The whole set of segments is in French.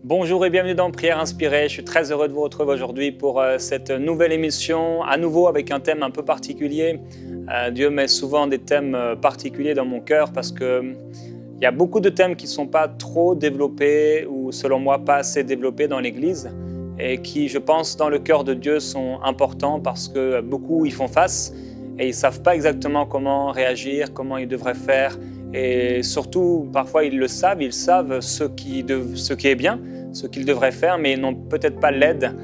Bonjour et bienvenue dans Prière Inspirée. Je suis très heureux de vous retrouver aujourd'hui pour cette nouvelle émission, à nouveau avec un thème un peu particulier. Dieu met souvent des thèmes particuliers dans mon cœur parce qu'il y a beaucoup de thèmes qui ne sont pas trop développés ou selon moi pas assez développés dans l'Église et qui, je pense, dans le cœur de Dieu sont importants parce que beaucoup y font face et ils ne savent pas exactement comment réagir, comment ils devraient faire. Et surtout, parfois, ils savent ce qui est bien, ce qu'ils devraient faire, mais ils n'ont peut-être pas l'aide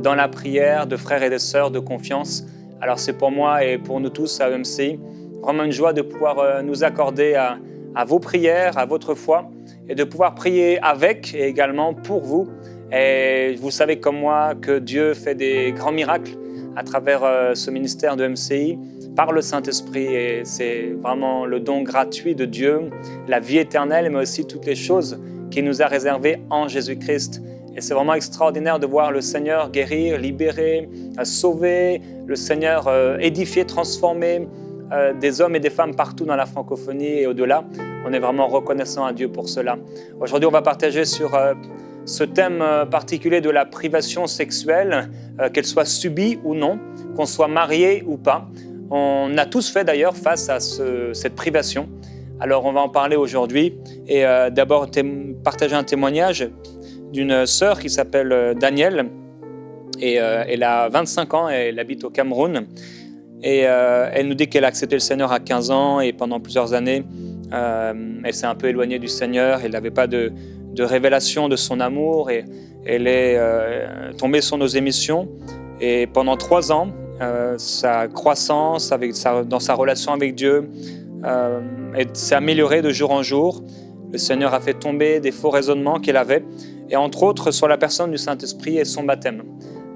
dans la prière de frères et de sœurs de confiance. Alors c'est pour moi et pour nous tous à EMCI vraiment une joie de pouvoir nous accorder à vos prières, à votre foi, et de pouvoir prier avec et également pour vous. Et vous savez comme moi que Dieu fait des grands miracles à travers ce ministère de EMCI, par le Saint-Esprit, et c'est vraiment le don gratuit de Dieu, la vie éternelle, mais aussi toutes les choses qu'il nous a réservées en Jésus-Christ. Et c'est vraiment extraordinaire de voir le Seigneur guérir, libérer, sauver, le Seigneur édifier, transformer des hommes et des femmes partout dans la francophonie et au-delà. On est vraiment reconnaissant à Dieu pour cela. Aujourd'hui, on va partager sur ce thème particulier de la privation sexuelle, qu'elle soit subie ou non, qu'on soit marié ou pas. On a tous fait d'ailleurs face à cette privation. Alors on va en parler aujourd'hui et d'abord partager un témoignage d'une sœur qui s'appelle Danielle et elle a 25 ans et elle habite au Cameroun et elle nous dit qu'elle a accepté le Seigneur à 15 ans et pendant plusieurs années elle s'est un peu éloignée du Seigneur, elle n'avait pas de révélation de son amour et elle est tombée sur nos émissions et pendant 3 ans sa croissance dans sa relation avec Dieu s'est améliorée de jour en jour. Le Seigneur a fait tomber des faux raisonnements qu'elle avait, et entre autres sur la personne du Saint-Esprit et son baptême.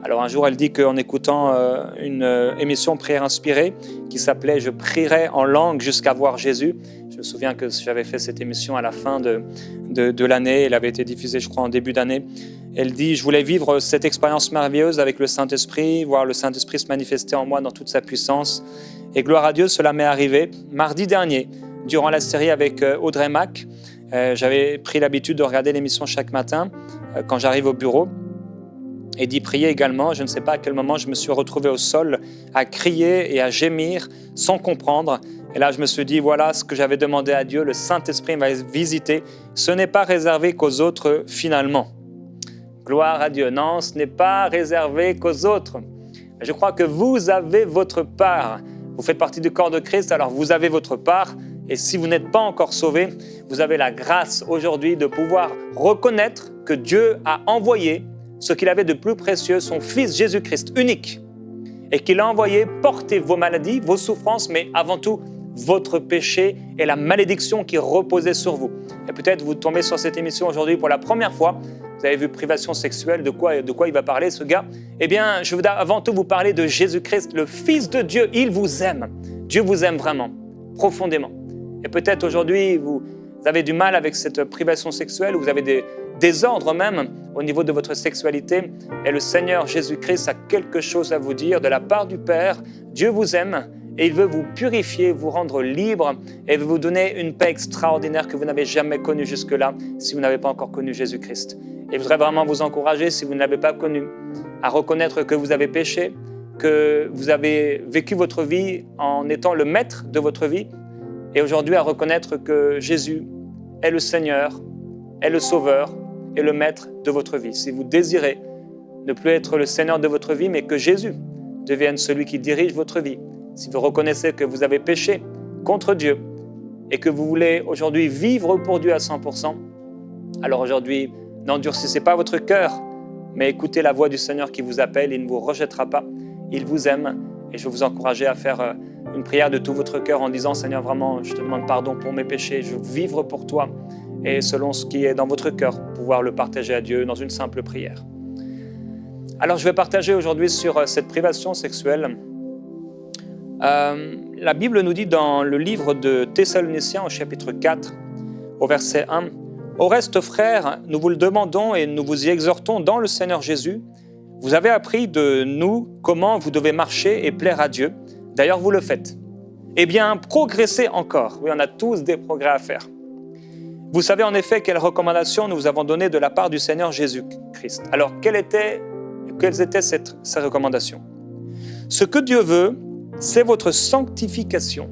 Alors un jour, elle dit qu'en écoutant une émission Prière Inspirée qui s'appelait « Je prierai en langue jusqu'à voir Jésus », je me souviens que j'avais fait cette émission à la fin de l'année, elle avait été diffusée je crois en début d'année. Elle dit « Je voulais vivre cette expérience merveilleuse avec le Saint-Esprit, voir le Saint-Esprit se manifester en moi dans toute sa puissance. » Et gloire à Dieu, cela m'est arrivé mardi dernier, durant la série avec Audrey Mack. J'avais pris l'habitude de regarder l'émission chaque matin quand j'arrive au bureau et d'y prier également. Je ne sais pas à quel moment je me suis retrouvé au sol à crier et à gémir sans comprendre. Et là, je me suis dit, voilà ce que j'avais demandé à Dieu, le Saint-Esprit va visiter. Ce n'est pas réservé qu'aux autres finalement. Gloire à Dieu. Non, ce n'est pas réservé qu'aux autres. Je crois que vous avez votre part. Vous faites partie du corps de Christ, alors vous avez votre part. Et si vous n'êtes pas encore sauvé, vous avez la grâce aujourd'hui de pouvoir reconnaître que Dieu a envoyé ce qu'il avait de plus précieux, son Fils Jésus-Christ unique, et qu'il a envoyé porter vos maladies, vos souffrances, mais avant tout, votre péché et la malédiction qui reposait sur vous. Et peut-être vous tombez sur cette émission aujourd'hui pour la première fois. Vous avez vu privation sexuelle, de quoi il va parler ce gars? Eh bien, je veux avant tout vous parler de Jésus-Christ, le Fils de Dieu. Il vous aime. Dieu vous aime vraiment, profondément. Et peut-être aujourd'hui, vous avez du mal avec cette privation sexuelle, vous avez des désordres même au niveau de votre sexualité. Et le Seigneur Jésus-Christ a quelque chose à vous dire de la part du Père. Dieu vous aime et il veut vous purifier, vous rendre libre et vous donner une paix extraordinaire que vous n'avez jamais connue jusque-là si vous n'avez pas encore connu Jésus-Christ. Et je voudrais vraiment vous encourager, si vous ne l'avez pas connu, à reconnaître que vous avez péché, que vous avez vécu votre vie en étant le maître de votre vie, et aujourd'hui à reconnaître que Jésus est le Seigneur, est le Sauveur et le maître de votre vie. Si vous désirez ne plus être le Seigneur de votre vie, mais que Jésus devienne celui qui dirige votre vie, si vous reconnaissez que vous avez péché contre Dieu et que vous voulez aujourd'hui vivre pour Dieu à 100%, alors aujourd'hui, n'endurcissez pas votre cœur, mais écoutez la voix du Seigneur qui vous appelle, il ne vous rejettera pas, il vous aime et je veux vous encourager à faire une prière de tout votre cœur en disant « Seigneur, vraiment, je te demande pardon pour mes péchés, je veux vivre pour toi » et selon ce qui est dans votre cœur, pouvoir le partager à Dieu dans une simple prière. Alors je vais partager aujourd'hui sur cette privation sexuelle. La Bible nous dit dans le livre de Thessaloniciens au chapitre 4, au verset 1, « Au reste, frères, nous vous le demandons et nous vous y exhortons dans le Seigneur Jésus. Vous avez appris de nous comment vous devez marcher et plaire à Dieu. D'ailleurs, vous le faites. Eh bien, progressez encore. » Oui, on a tous des progrès à faire. « Vous savez en effet quelles recommandations nous vous avons données de la part du Seigneur Jésus-Christ. Alors, quelles étaient ces recommandations? Ce que Dieu veut, c'est votre sanctification.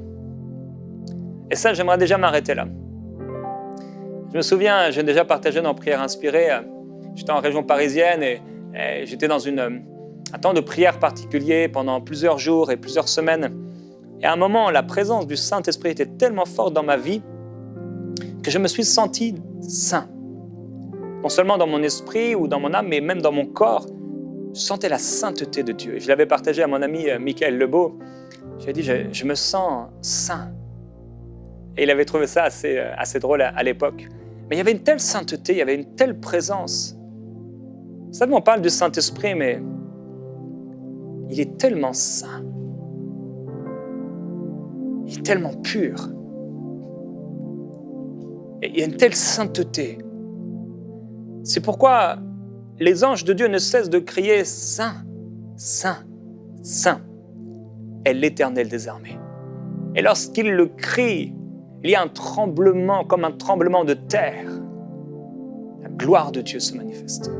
Et ça, j'aimerais déjà m'arrêter là. Je me souviens, j'ai déjà partagé dans Prière inspirée, j'étais en région parisienne et j'étais dans un temps de prière particulier pendant plusieurs jours et plusieurs semaines. Et à un moment, la présence du Saint-Esprit était tellement forte dans ma vie que je me suis senti saint. Non seulement dans mon esprit ou dans mon âme, mais même dans mon corps, je sentais la sainteté de Dieu. Et je l'avais partagé à mon ami Michael Lebeau. Je lui ai dit, je me sens saint. Et il avait trouvé ça assez drôle à l'époque. Mais il y avait une telle sainteté, il y avait une telle présence. Vous savez, on parle du Saint-Esprit, mais il est tellement saint. Il est tellement pur. Et il y a une telle sainteté. C'est pourquoi les anges de Dieu ne cessent de crier « Saint, Saint, Saint est l'Éternel des armées ». Et lorsqu'ils le crient, il y a un tremblement, comme un tremblement de terre. La gloire de Dieu se manifeste.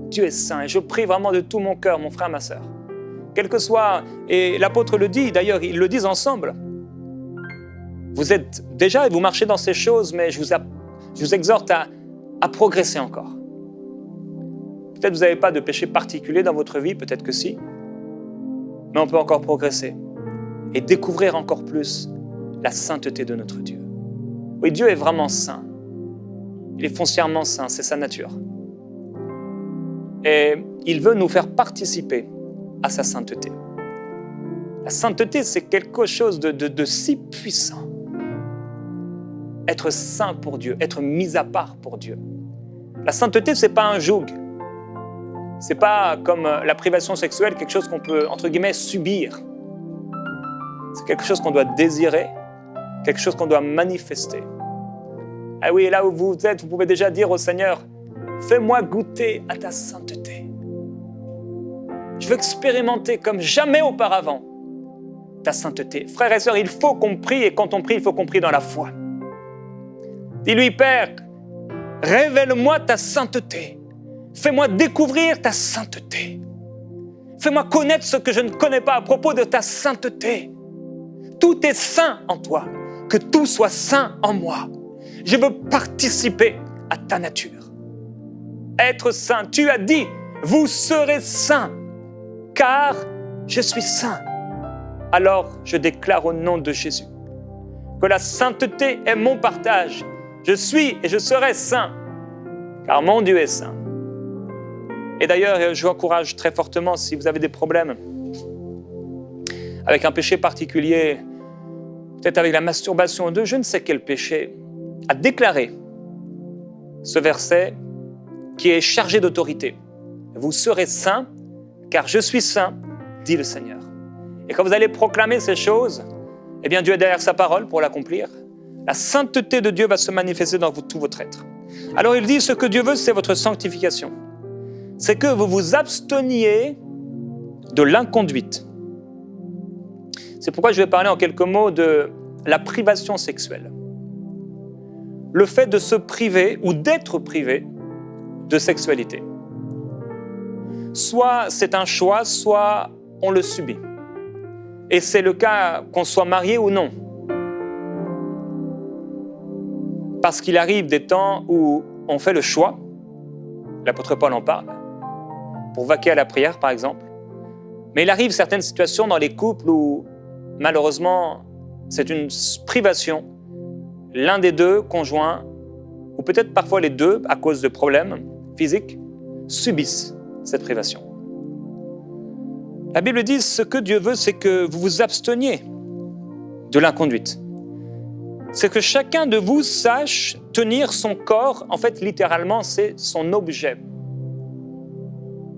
Dieu est saint et je prie vraiment de tout mon cœur, mon frère, ma sœur. Quel que soit, et l'apôtre le dit, d'ailleurs, ils le disent ensemble. Vous êtes déjà, vous marchez dans ces choses, mais je vous exhorte à progresser encore. Peut-être que vous n'avez pas de péché particulier dans votre vie, peut-être que si, mais on peut encore progresser et découvrir encore plus la sainteté de notre Dieu. Oui, Dieu est vraiment saint. Il est foncièrement saint, c'est sa nature. Et il veut nous faire participer à sa sainteté. La sainteté, c'est quelque chose de si puissant. Être saint pour Dieu, être mis à part pour Dieu. La sainteté, ce n'est pas un joug. Ce n'est pas comme la privation sexuelle, quelque chose qu'on peut, entre guillemets, subir. C'est quelque chose qu'on doit désirer, quelque chose qu'on doit manifester. Ah oui, là où vous êtes, vous pouvez déjà dire au Seigneur, fais-moi goûter à ta sainteté. Je veux expérimenter comme jamais auparavant ta sainteté. Frères et sœurs, il faut qu'on prie et quand on prie, il faut qu'on prie dans la foi. Dis-lui, Père, révèle-moi ta sainteté. Fais-moi découvrir ta sainteté. Fais-moi connaître ce que je ne connais pas à propos de ta sainteté. Tout est saint en toi. Que tout soit saint en moi. Je veux participer à ta nature. Être saint, tu as dit, vous serez saints, car je suis saint. Alors, je déclare au nom de Jésus que la sainteté est mon partage. Je suis et je serai saint, car mon Dieu est saint. Et d'ailleurs, je vous encourage très fortement, si vous avez des problèmes avec un péché particulier, peut-être avec la masturbation de je ne sais quel péché, à déclarer ce verset qui est chargé d'autorité. Vous serez saints, car je suis saint, dit le Seigneur. Et quand vous allez proclamer ces choses, eh bien Dieu est derrière sa parole pour l'accomplir. La sainteté de Dieu va se manifester dans tout votre être. Alors il dit, ce que Dieu veut, c'est votre sanctification. C'est que vous vous absteniez de l'inconduite. C'est pourquoi je vais parler en quelques mots de la privation sexuelle. Le fait de se priver ou d'être privé de sexualité. Soit c'est un choix, soit on le subit. Et c'est le cas qu'on soit marié ou non. Parce qu'il arrive des temps où on fait le choix, l'apôtre Paul en parle, pour vaquer à la prière par exemple, mais il arrive certaines situations dans les couples où malheureusement c'est une privation, l'un des deux conjoints, ou peut-être parfois les deux à cause de problèmes physiques, subissent cette privation. La Bible dit, ce que Dieu veut, c'est que vous vous absteniez de l'inconduite. C'est que chacun de vous sache tenir son corps, en fait, littéralement, c'est son objet.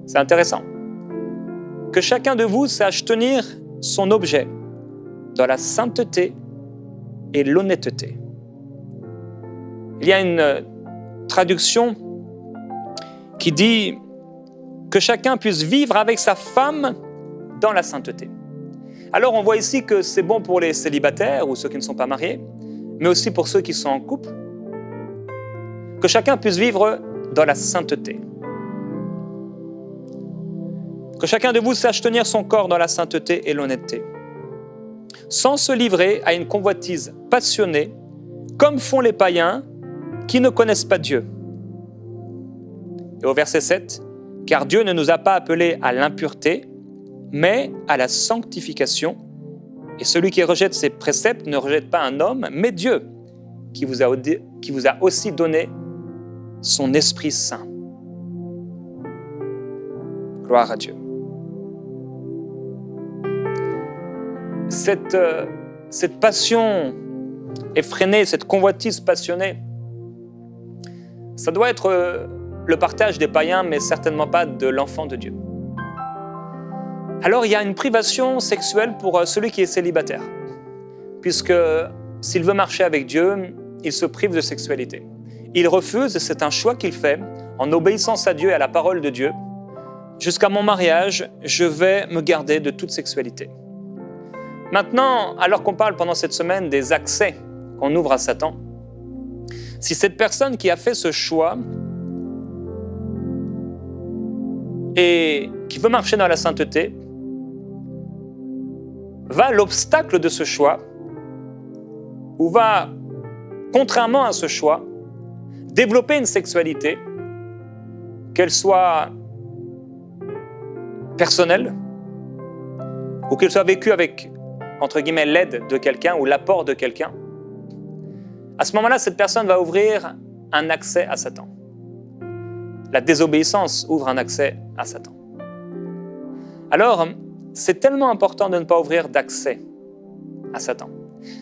C'est intéressant. Que chacun de vous sache tenir son objet dans la sainteté et l'honnêteté. Il y a une traduction qui dit que chacun puisse vivre avec sa femme dans la sainteté. Alors on voit ici que c'est bon pour les célibataires ou ceux qui ne sont pas mariés, mais aussi pour ceux qui sont en couple, que chacun puisse vivre dans la sainteté. Que chacun de vous sache tenir son corps dans la sainteté et l'honnêteté, sans se livrer à une convoitise passionnée, comme font les païens qui ne connaissent pas Dieu. Et au verset 7, « Car Dieu ne nous a pas appelés à l'impureté, mais à la sanctification. Et celui qui rejette ses préceptes ne rejette pas un homme, mais Dieu, qui vous a aussi donné son Esprit Saint. » Gloire à Dieu. Cette passion effrénée, cette convoitise passionnée, ça doit être le partage des païens, mais certainement pas de l'enfant de Dieu. Alors il y a une privation sexuelle pour celui qui est célibataire, puisque s'il veut marcher avec Dieu, il se prive de sexualité. Il refuse, et c'est un choix qu'il fait, en obéissance à Dieu et à la parole de Dieu. Jusqu'à mon mariage, je vais me garder de toute sexualité. Maintenant, alors qu'on parle pendant cette semaine des accès qu'on ouvre à Satan, si cette personne qui a fait ce choix et qui veut marcher dans la sainteté va à l'obstacle de ce choix ou va, contrairement à ce choix, développer une sexualité, qu'elle soit personnelle ou qu'elle soit vécue avec, entre guillemets, l'aide de quelqu'un ou l'apport de quelqu'un, à ce moment-là, cette personne va ouvrir un accès à Satan. La désobéissance ouvre un accès à Satan. Alors, c'est tellement important de ne pas ouvrir d'accès à Satan.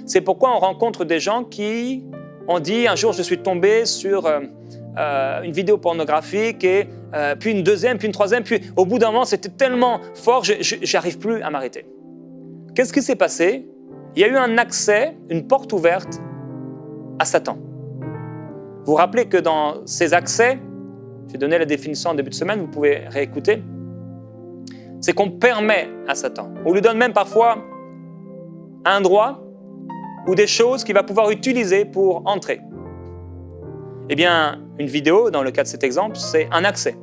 C'est pourquoi on rencontre des gens qui ont dit « un jour, je suis tombé sur une vidéo pornographique, et puis une deuxième, puis une troisième, puis au bout d'un moment, c'était tellement fort, je n'arrive plus à m'arrêter. » Qu'est-ce qui s'est passé? Il y a eu un accès, une porte ouverte à Satan. Vous vous rappelez que dans ces accès, j'ai donné la définition en début de semaine, vous pouvez réécouter, c'est qu'on permet à Satan. On lui donne même parfois un droit ou des choses qu'il va pouvoir utiliser pour entrer. Eh bien, une vidéo, dans le cas de cet exemple, c'est un accès.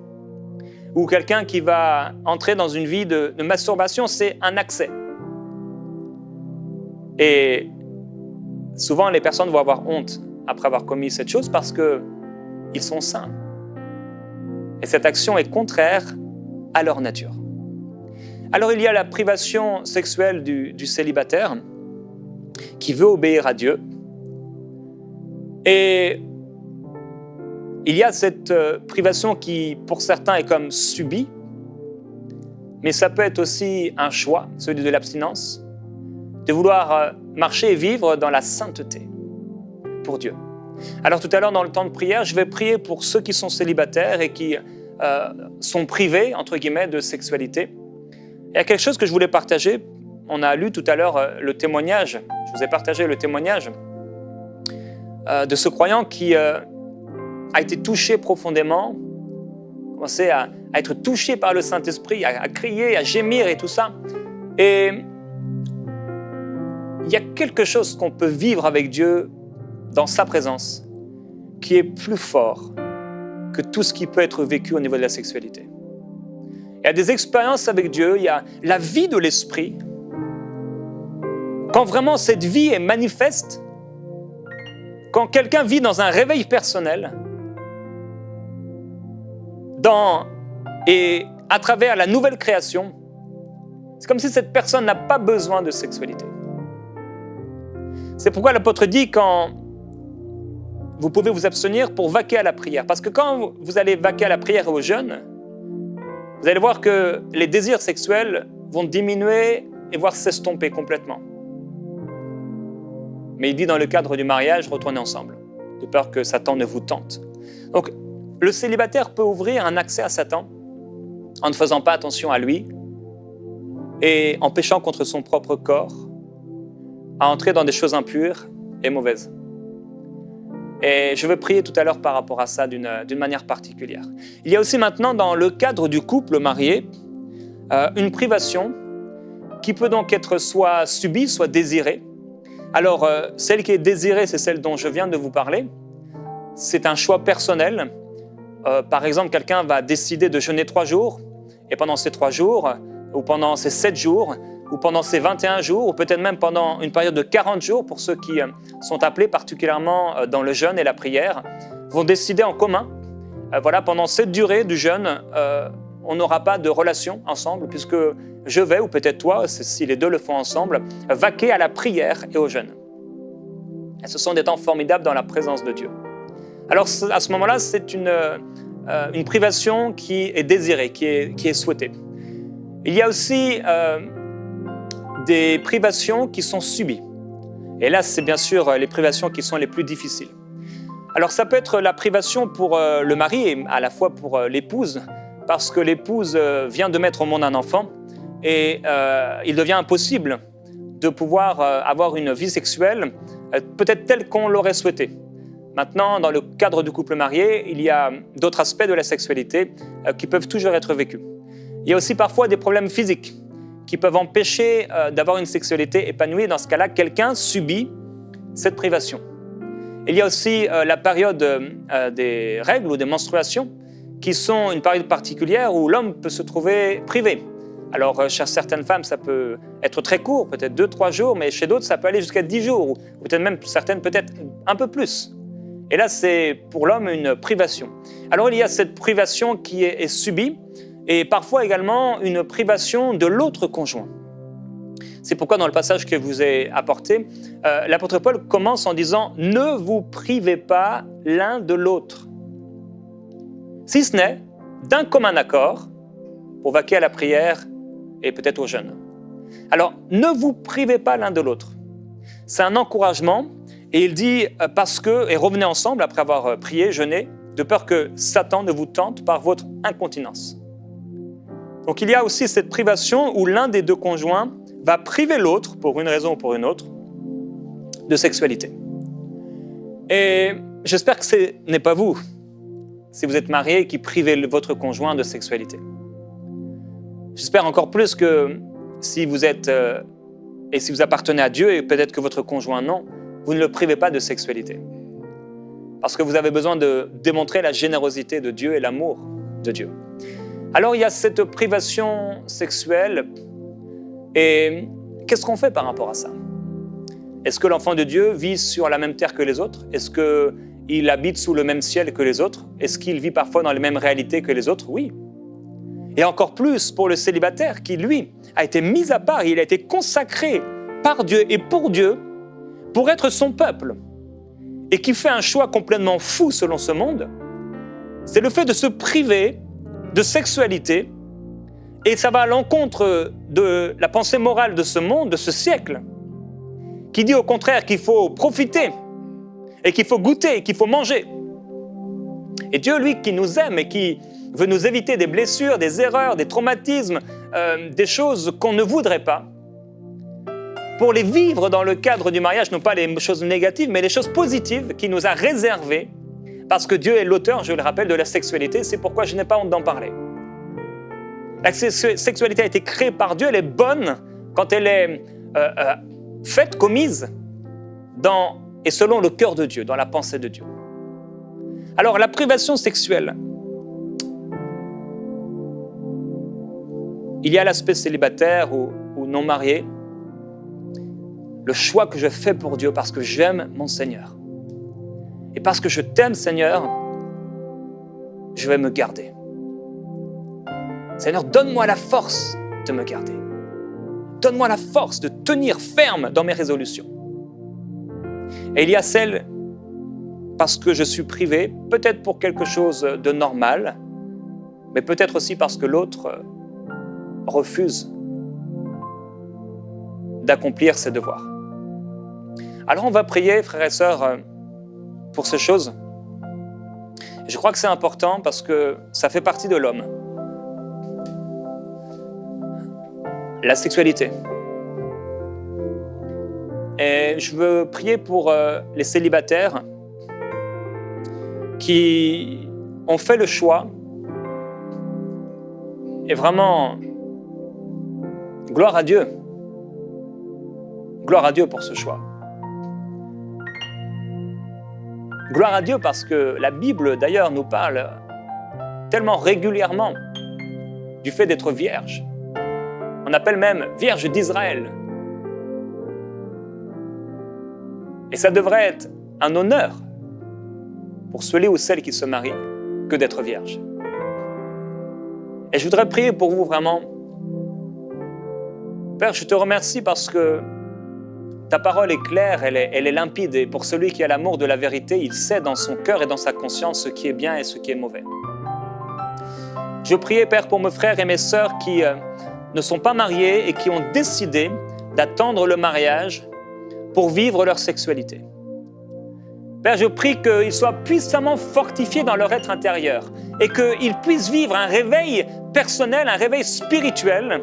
Ou quelqu'un qui va entrer dans une vie de masturbation, c'est un accès. Et souvent, les personnes vont avoir honte après avoir commis cette chose parce qu'ils sont saints. Et cette action est contraire à leur nature. Alors, il y a la privation sexuelle du célibataire qui veut obéir à Dieu. Et il y a cette privation qui, pour certains, est comme subie, mais ça peut être aussi un choix, celui de l'abstinence, de vouloir marcher et vivre dans la sainteté pour Dieu. Alors tout à l'heure, dans le temps de prière, je vais prier pour ceux qui sont célibataires et qui sont privés, entre guillemets, de sexualité. Il y a quelque chose que je voulais partager. On a lu tout à l'heure le témoignage. Je vous ai partagé le témoignage de ce croyant qui a été touché profondément, commencé à être touché par le Saint-Esprit, à crier, à gémir et tout ça. Et il y a quelque chose qu'on peut vivre avec Dieu dans sa présence qui est plus fort que tout ce qui peut être vécu au niveau de la sexualité. Il y a des expériences avec Dieu, il y a la vie de l'Esprit. Quand vraiment cette vie est manifeste, quand quelqu'un vit dans un réveil personnel, et à travers la nouvelle création, c'est comme si cette personne n'a pas besoin de sexualité. C'est pourquoi l'apôtre dit quand vous pouvez vous abstenir pour vaquer à la prière. Parce que quand vous allez vaquer à la prière et au jeûne, vous allez voir que les désirs sexuels vont diminuer et voire s'estomper complètement. Mais il dit dans le cadre du mariage, retournez ensemble, de peur que Satan ne vous tente. Donc, le célibataire peut ouvrir un accès à Satan en ne faisant pas attention à lui et en péchant contre son propre corps, à entrer dans des choses impures et mauvaises. Et je vais prier tout à l'heure par rapport à ça d'une manière particulière. Il y a aussi maintenant, dans le cadre du couple marié, une privation qui peut donc être soit subie, soit désirée. Alors, celle qui est désirée, c'est celle dont je viens de vous parler. c'est un choix personnel. Par exemple, quelqu'un va décider de jeûner 3 jours, et pendant ces 3 jours, ou pendant ces 7 jours, ou pendant ces 21 jours, ou peut-être même pendant une période de 40 jours, pour ceux qui sont appelés particulièrement dans le jeûne et la prière, vont décider en commun, pendant cette durée du jeûne, on n'aura pas de relation ensemble, puisque je vais, ou peut-être toi, si les deux le font ensemble, vaquer à la prière et au jeûne. Et ce sont des temps formidables dans la présence de Dieu. Alors à ce moment-là, c'est une privation qui est désirée, qui est souhaitée. Il y a aussi des privations qui sont subies. Et là, c'est bien sûr les privations qui sont les plus difficiles. Alors ça peut être la privation pour le mari et à la fois pour l'épouse, parce que l'épouse vient de mettre au monde un enfant et il devient impossible de pouvoir avoir une vie sexuelle peut-être telle qu'on l'aurait souhaité. Maintenant, dans le cadre du couple marié, il y a d'autres aspects de la sexualité qui peuvent toujours être vécus. Il y a aussi parfois des problèmes physiques qui peuvent empêcher d'avoir une sexualité épanouie. Dans ce cas-là, quelqu'un subit cette privation. Il y a aussi la période des règles ou des menstruations qui sont une période particulière où l'homme peut se trouver privé. Alors, chez certaines femmes, ça peut être très court, peut-être 2-3 jours, mais chez d'autres, ça peut aller jusqu'à 10 jours, ou peut-être même certaines, peut-être un peu plus. Et là, c'est pour l'homme une privation. Alors, il y a cette privation qui est subie, et parfois également une privation de l'autre conjoint. C'est pourquoi dans le passage que je vous ai apporté, l'apôtre Paul commence en disant « Ne vous privez pas l'un de l'autre ». Si ce n'est d'un commun accord pour vaquer à la prière et peut-être au jeûne. Alors, ne vous privez pas l'un de l'autre. C'est un encouragement et il dit parce que, et revenez ensemble après avoir prié, jeûné, de peur que Satan ne vous tente par votre incontinence. Donc il y a aussi cette privation où l'un des deux conjoints va priver l'autre, pour une raison ou pour une autre, de sexualité. Et j'espère que ce n'est pas vous, si vous êtes marié, qui privez votre conjoint de sexualité. J'espère encore plus que si vous êtes, et si vous appartenez à Dieu, et peut-être que votre conjoint non, vous ne le privez pas de sexualité. Parce que vous avez besoin de démontrer la générosité de Dieu et l'amour de Dieu. Alors il y a cette privation sexuelle, et qu'est-ce qu'on fait par rapport à ça? Est-ce que l'enfant de Dieu vit sur la même terre que les autres? Est-ce qu'il habite sous le même ciel que les autres? Est-ce qu'il vit parfois dans les mêmes réalités que les autres? Oui. Et encore plus pour le célibataire qui, lui, a été mis à part, il a été consacré par Dieu et pour Dieu pour être son peuple, et qui fait un choix complètement fou selon ce monde, c'est le fait de se priver de sexualité, et ça va à l'encontre de la pensée morale de ce monde, de ce siècle, qui dit au contraire qu'il faut profiter, et qu'il faut goûter, et qu'il faut manger. Et Dieu, lui, qui nous aime et qui veut nous éviter des blessures, des erreurs, des traumatismes, des choses qu'on ne voudrait pas, pour les vivre dans le cadre du mariage, non pas les choses négatives, mais les choses positives qu'il nous a réservées, parce que Dieu est l'auteur, je le rappelle, de la sexualité, c'est pourquoi je n'ai pas honte d'en parler. La sexualité a été créée par Dieu, elle est bonne quand elle est faite, commise, dans, et selon le cœur de Dieu, dans la pensée de Dieu. Alors, la privation sexuelle, il y a l'aspect célibataire ou non marié, le choix que je fais pour Dieu parce que j'aime mon Seigneur. Et parce que je t'aime, Seigneur, je vais me garder. Seigneur, donne-moi la force de me garder. Donne-moi la force de tenir ferme dans mes résolutions. Et il y a celle, parce que je suis privé, peut-être pour quelque chose de normal, mais peut-être aussi parce que l'autre refuse d'accomplir ses devoirs. Alors on va prier, frères et sœurs, pour ces choses. Je crois que c'est important parce que ça fait partie de l'homme. La sexualité. Et je veux prier pour les célibataires qui ont fait le choix, et vraiment, gloire à Dieu. Gloire à Dieu pour ce choix. Gloire à Dieu parce que la Bible d'ailleurs nous parle tellement régulièrement du fait d'être vierge. On appelle même Vierge d'Israël. Et ça devrait être un honneur pour celui ou celle qui se marie que d'être vierge. Et je voudrais prier pour vous vraiment. Père, je te remercie parce que ta parole est claire, elle est limpide. Et pour celui qui a l'amour de la vérité, il sait dans son cœur et dans sa conscience ce qui est bien et ce qui est mauvais. Je priais, Père, pour mes frères et mes sœurs qui ne sont pas mariés et qui ont décidé d'attendre le mariage pour vivre leur sexualité. Père, je prie qu'ils soient puissamment fortifiés dans leur être intérieur et qu'ils puissent vivre un réveil personnel, un réveil spirituel,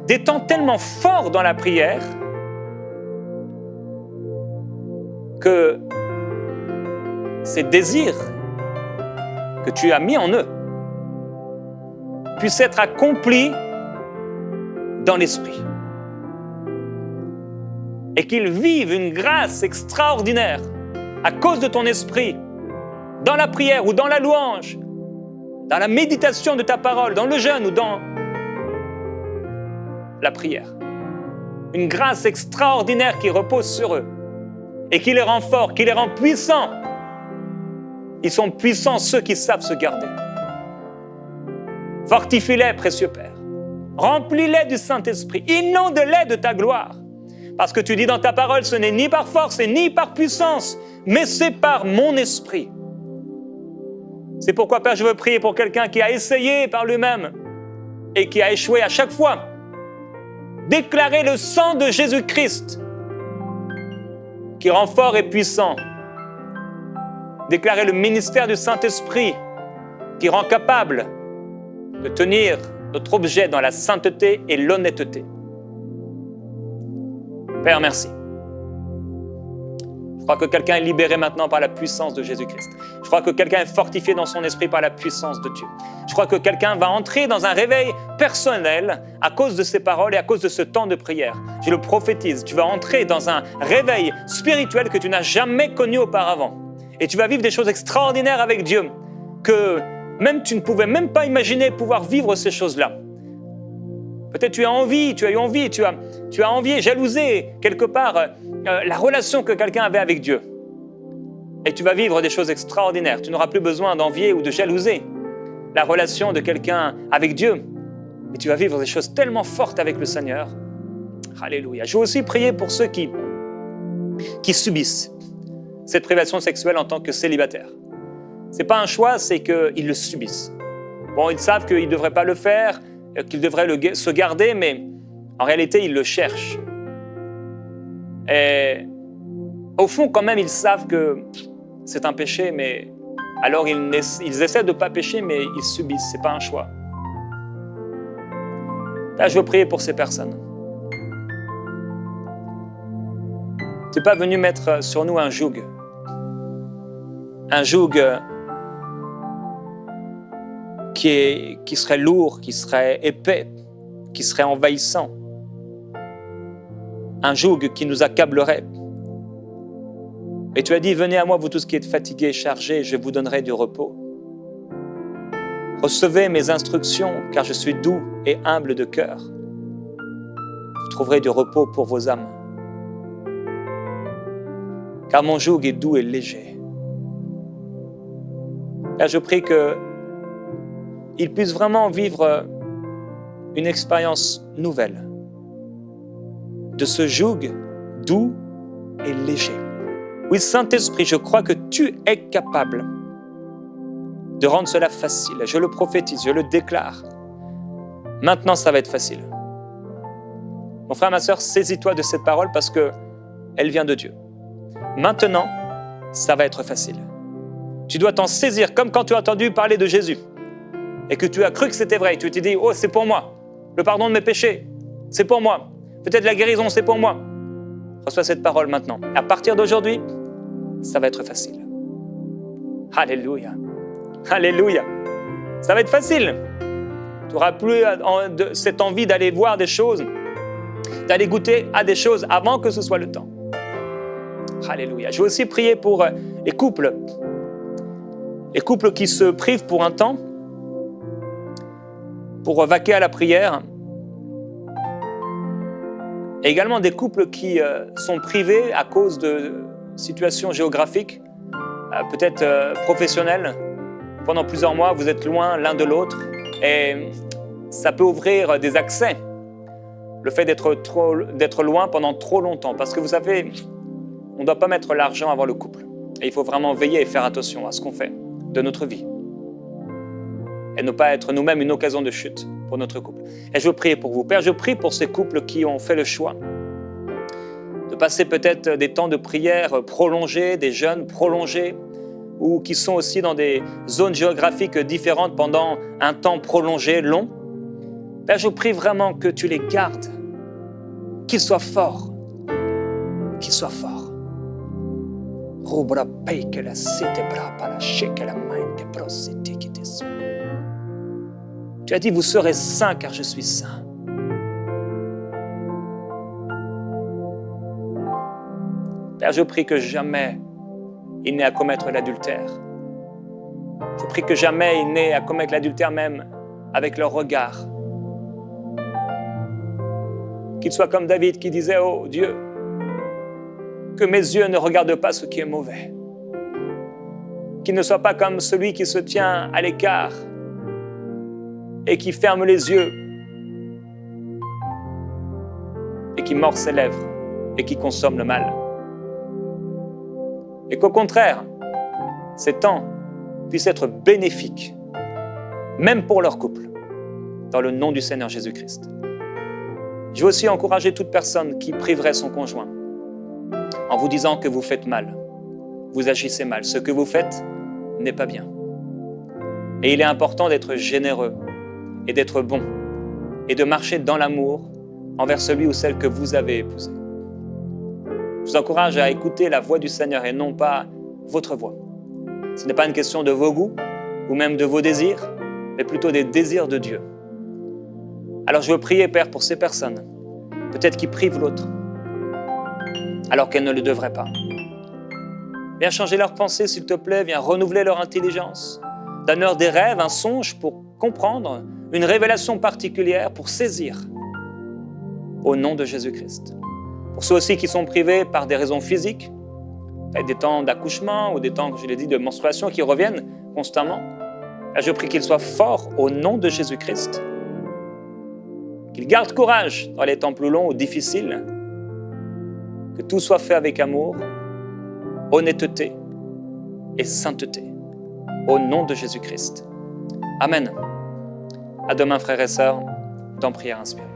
des temps tellement forts dans la prière que ces désirs que tu as mis en eux puissent être accomplis dans l'esprit. Et qu'ils vivent une grâce extraordinaire à cause de ton esprit, dans la prière ou dans la louange, dans la méditation de ta parole, dans le jeûne ou dans la prière. Une grâce extraordinaire qui repose sur eux et qui les rend forts, qui les rend puissants. Ils sont puissants ceux qui savent se garder. Fortifie-les, précieux Père. Remplis-les du Saint-Esprit. Inonde-les de ta gloire. Parce que tu dis dans ta parole, ce n'est ni par force et ni par puissance, mais c'est par mon esprit. C'est pourquoi, Père, je veux prier pour quelqu'un qui a essayé par lui-même et qui a échoué à chaque fois. Déclarer le sang de Jésus-Christ qui rend fort et puissant. Déclarer le ministère du Saint-Esprit qui rend capable de tenir notre objet dans la sainteté et l'honnêteté. Père, merci. Je crois que quelqu'un est libéré maintenant par la puissance de Jésus-Christ. Je crois que quelqu'un est fortifié dans son esprit par la puissance de Dieu. Je crois que quelqu'un va entrer dans un réveil personnel à cause de ces paroles et à cause de ce temps de prière. Je le prophétise, tu vas entrer dans un réveil spirituel que tu n'as jamais connu auparavant. Et tu vas vivre des choses extraordinaires avec Dieu que même tu ne pouvais même pas imaginer pouvoir vivre ces choses-là. Peut-être tu as eu envie, tu as envié, jalousé quelque part la relation que quelqu'un avait avec Dieu. Et tu vas vivre des choses extraordinaires. Tu n'auras plus besoin d'envier ou de jalouser la relation de quelqu'un avec Dieu. Et tu vas vivre des choses tellement fortes avec le Seigneur. Alléluia. Je veux aussi prier pour ceux qui subissent cette privation sexuelle en tant que célibataires. Ce n'est pas un choix, c'est qu'ils le subissent. Bon, ils savent qu'ils ne devraient pas le faire, qu'ils devraient se garder, mais en réalité, ils le cherchent. Et au fond, quand même, ils savent que c'est un péché, mais alors ils essaient de ne pas pécher, mais ils subissent, ce n'est pas un choix. Là, je veux prier pour ces personnes. Tu n'es pas venu mettre sur nous un joug qui serait lourd, qui serait épais, qui serait envahissant. Un joug qui nous accablerait. Et tu as dit, venez à moi, vous tous qui êtes fatigués et chargés, je vous donnerai du repos. Recevez mes instructions, car je suis doux et humble de cœur. Vous trouverez du repos pour vos âmes. Car mon joug est doux et léger. Là, je prie qu'ils puissent vraiment vivre une expérience nouvelle de ce joug doux et léger. Oui, Saint-Esprit, je crois que tu es capable de rendre cela facile. Je le prophétise, je le déclare. Maintenant, ça va être facile. Mon frère, ma sœur, saisis-toi de cette parole parce qu'elle vient de Dieu. Maintenant, ça va être facile. Tu dois t'en saisir comme quand tu as entendu parler de Jésus et que tu as cru que c'était vrai. Tu t'es dit, oh, c'est pour moi. Le pardon de mes péchés, c'est pour moi. Peut-être la guérison, c'est pour moi. Reçois cette parole maintenant. À partir d'aujourd'hui, ça va être facile. Alléluia. Alléluia. Ça va être facile. Tu n'auras plus cette envie d'aller voir des choses, d'aller goûter à des choses avant que ce soit le temps. Alléluia. Je veux aussi prier pour les couples qui se privent pour un temps, pour vaquer à la prière. Et également des couples qui sont privés à cause de situations géographiques, peut-être professionnelles. Pendant plusieurs mois, vous êtes loin l'un de l'autre et ça peut ouvrir des accès. Le fait d'être loin pendant trop longtemps. Parce que vous savez, on ne doit pas mettre l'argent avant le couple. Et il faut vraiment veiller et faire attention à ce qu'on fait de notre vie. Et ne pas être nous-mêmes une occasion de chute pour notre couple. Et je veux prier pour vous. Père, je prie pour ces couples qui ont fait le choix de passer peut-être des temps de prière prolongés, des jeûnes prolongés, ou qui sont aussi dans des zones géographiques différentes pendant un temps prolongé, long. Père, je prie vraiment que tu les gardes, qu'ils soient forts, qu'ils soient forts. Tu as dit, vous serez saints car je suis saint. Père, je prie que jamais il n'ait à commettre l'adultère. Je prie que jamais il n'ait à commettre l'adultère même avec leur regard. Qu'il soit comme David qui disait, oh Dieu, que mes yeux ne regardent pas ce qui est mauvais. Qu'il ne soit pas comme celui qui se tient à l'écart et qui ferme les yeux et qui mord ses lèvres et qui consomme le mal. Et qu'au contraire, ces temps puissent être bénéfiques, même pour leur couple, dans le nom du Seigneur Jésus-Christ. Je veux aussi encourager toute personne qui priverait son conjoint en vous disant que vous faites mal, vous agissez mal. Ce que vous faites n'est pas bien. Et il est important d'être généreux et d'être bon et de marcher dans l'amour envers celui ou celle que vous avez épousé. Je vous encourage à écouter la voix du Seigneur et non pas votre voix. Ce n'est pas une question de vos goûts ou même de vos désirs, mais plutôt des désirs de Dieu. Alors je veux prier, Père, pour ces personnes, peut-être qui privent l'autre, alors qu'elles ne le devraient pas. Viens changer leurs pensées, s'il te plaît, viens renouveler leur intelligence. Donne-leur des rêves, un songe pour comprendre, une révélation particulière pour saisir, au nom de Jésus-Christ. Pour ceux aussi qui sont privés par des raisons physiques, des temps d'accouchement ou des temps, je l'ai dit, de menstruation qui reviennent constamment, je prie qu'ils soient forts au nom de Jésus-Christ. Qu'ils gardent courage dans les temps plus longs ou difficiles. Que tout soit fait avec amour, honnêteté et sainteté. Au nom de Jésus-Christ. Amen. À demain, frères et sœurs, dans Prière inspirée.